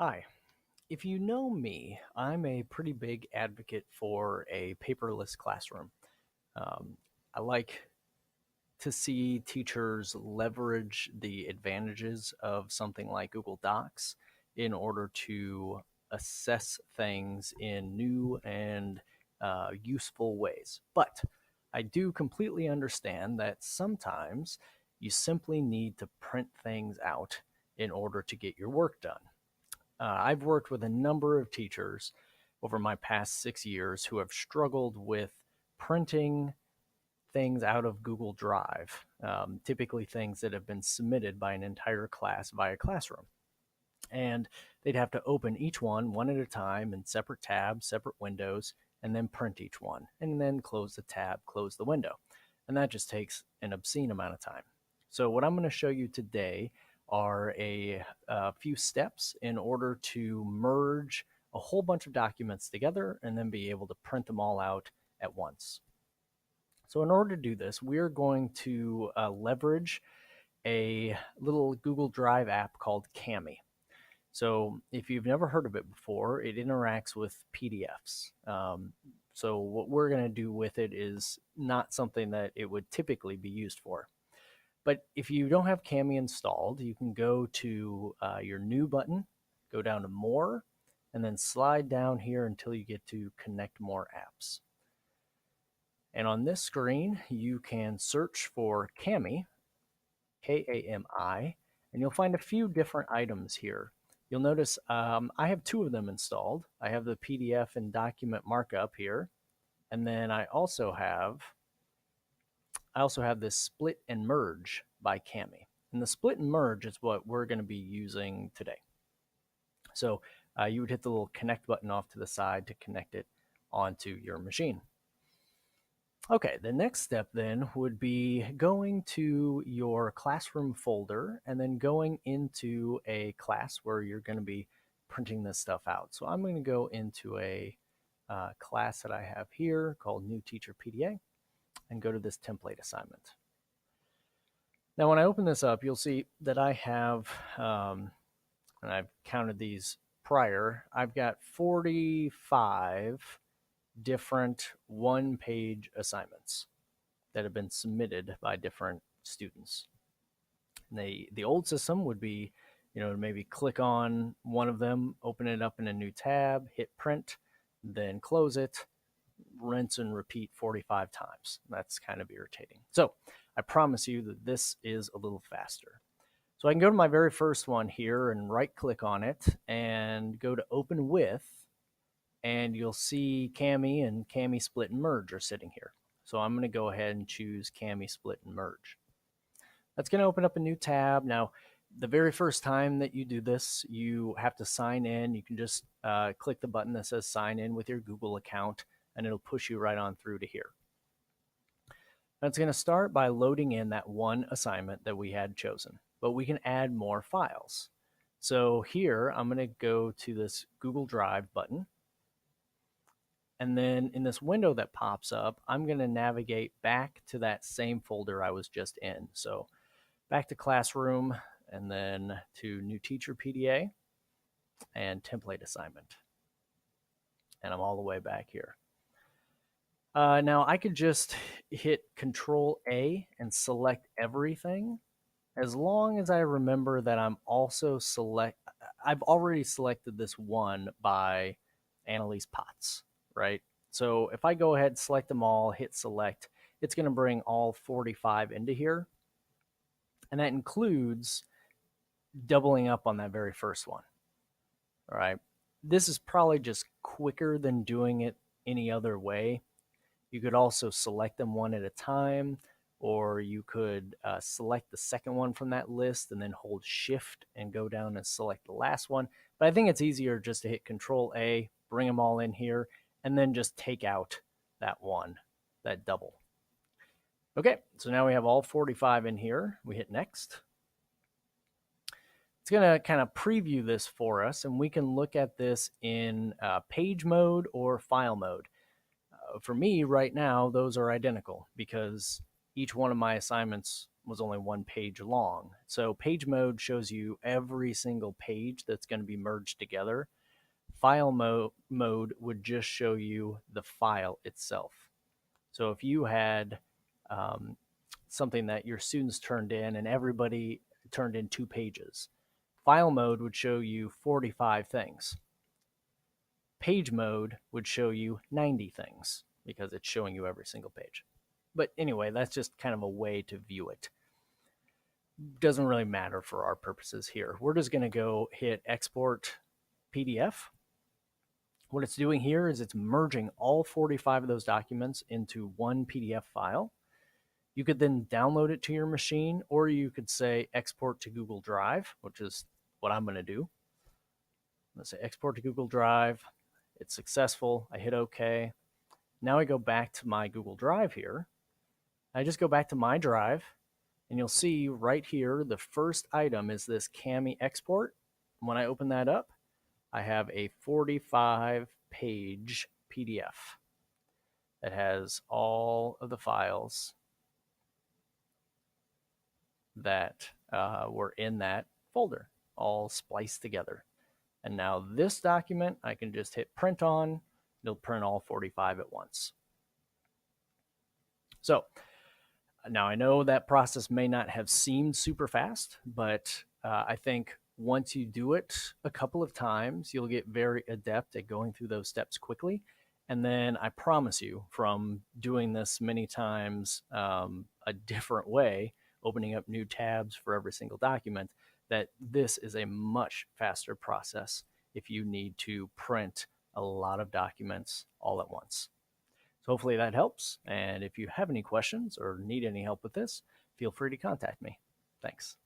Hi. If you know me, I'm a pretty big advocate for a paperless classroom. Um, I like to see teachers leverage the advantages of something like Google Docs in order to assess things in new and useful ways. But I do completely understand that sometimes you simply need to print things out in order to get your work done. I've worked with a number of teachers over my past 6 years who have struggled with printing things out of Google Drive, typically things that have been submitted by an entire class via Classroom. And they'd have to open each one at a time in separate tabs, separate windows, and then print each one, and then close the tab, close the window. And that just takes an obscene amount of time. So, what I'm going to show you today are a few steps in order to merge a whole bunch of documents together and then be able to print them all out at once. So, in order to do this, we're going to leverage a little Google Drive app called Kami. So, if you've never heard of it before, it interacts with PDFs. So, what we're going to do with it is not something that it would typically be used for. But if you don't have Kami installed, you can go to your new button, go down to more, and then slide down here until you get to connect more apps. And on this screen, you can search for Kami, Kami, and you'll find a few different items here. You'll notice I have two of them installed. I have the PDF and document markup here, and then I also have this split and merge by Kami. And the split and merge is what we're going to be using today. So you would hit the little connect button off to the side to connect it onto your machine. Okay, the next step then would be going to your classroom folder and then going into a class where you're going to be printing this stuff out. So I'm going to go into a class that I have here called New Teacher PDA and go to this template assignment. Now, when I open this up, you'll see that I have, and I've counted these prior, I've got 45 different one-page assignments that have been submitted by different students. And the old system would be, maybe click on one of them, open it up in a new tab, hit print, then close it, rinse and repeat 45 times. That's kind of irritating. So I promise you that this is a little faster. So I can go to my very first one here and right click on it and go to open with, and you'll see Kami and Kami split and merge are sitting here. So I'm going to go ahead and choose Kami split and merge. That's going to open up a new tab. Now, the very first time that you do this, you have to sign in. You can just click the button that says sign in with your Google account, and it'll push you right on through to here. Now, it's going to start by loading in that one assignment that we had chosen, but we can add more files. So here, I'm going to go to this Google Drive button. And then in this window that pops up, I'm going to navigate back to that same folder I was just in. So back to Classroom, and then to New Teacher PDA and Template Assignment. And I'm all the way back here. Now I could just hit Control A and select everything, as long as I remember that I've already selected this one by Annalise Potts, right? So if I go ahead, select them all, hit select, it's going to bring all 45 into here. And that includes doubling up on that very first one. All right. This is probably just quicker than doing it any other way. You could also select them one at a time, or you could select the second one from that list and then hold shift and go down and select the last one. But I think it's easier just to hit Control A, bring them all in here, and then just take out that one, that double. Okay, so now we have all 45 in here. We hit next. It's going to kind of preview this for us, and we can look at this in page mode or file mode. For me right now, those are identical because each one of my assignments was only 1 page long. So page mode shows you every single page that's going to be merged together. File mode would just show you the file itself. So if you had something that your students turned in and everybody turned in 2 pages, file mode would show you 45 things. Page mode would show you 90 things because it's showing you every single page. But anyway, that's just kind of a way to view it. Doesn't really matter for our purposes here. We're just going to go hit export PDF. What it's doing here is it's merging all 45 of those documents into one PDF file. You could then download it to your machine, or you could say export to Google Drive, which is what I'm going to do. Let's say export to Google Drive. It's successful. I hit OK. Now I go back to my Google Drive here. I just go back to my drive, and you'll see right here, the first item is this Kami export. When I open that up, I have a 45-page PDF that has all of the files that were in that folder, all spliced together. And now this document, I can just hit print on. It'll print all 45 at once. So now I know that process may not have seemed super fast, but I think once you do it a couple of times, you'll get very adept at going through those steps quickly. And then I promise you, from doing this many times a different way, opening up new tabs for every single document, that this is a much faster process if you need to print a lot of documents all at once. So hopefully that helps. And if you have any questions or need any help with this, feel free to contact me. Thanks.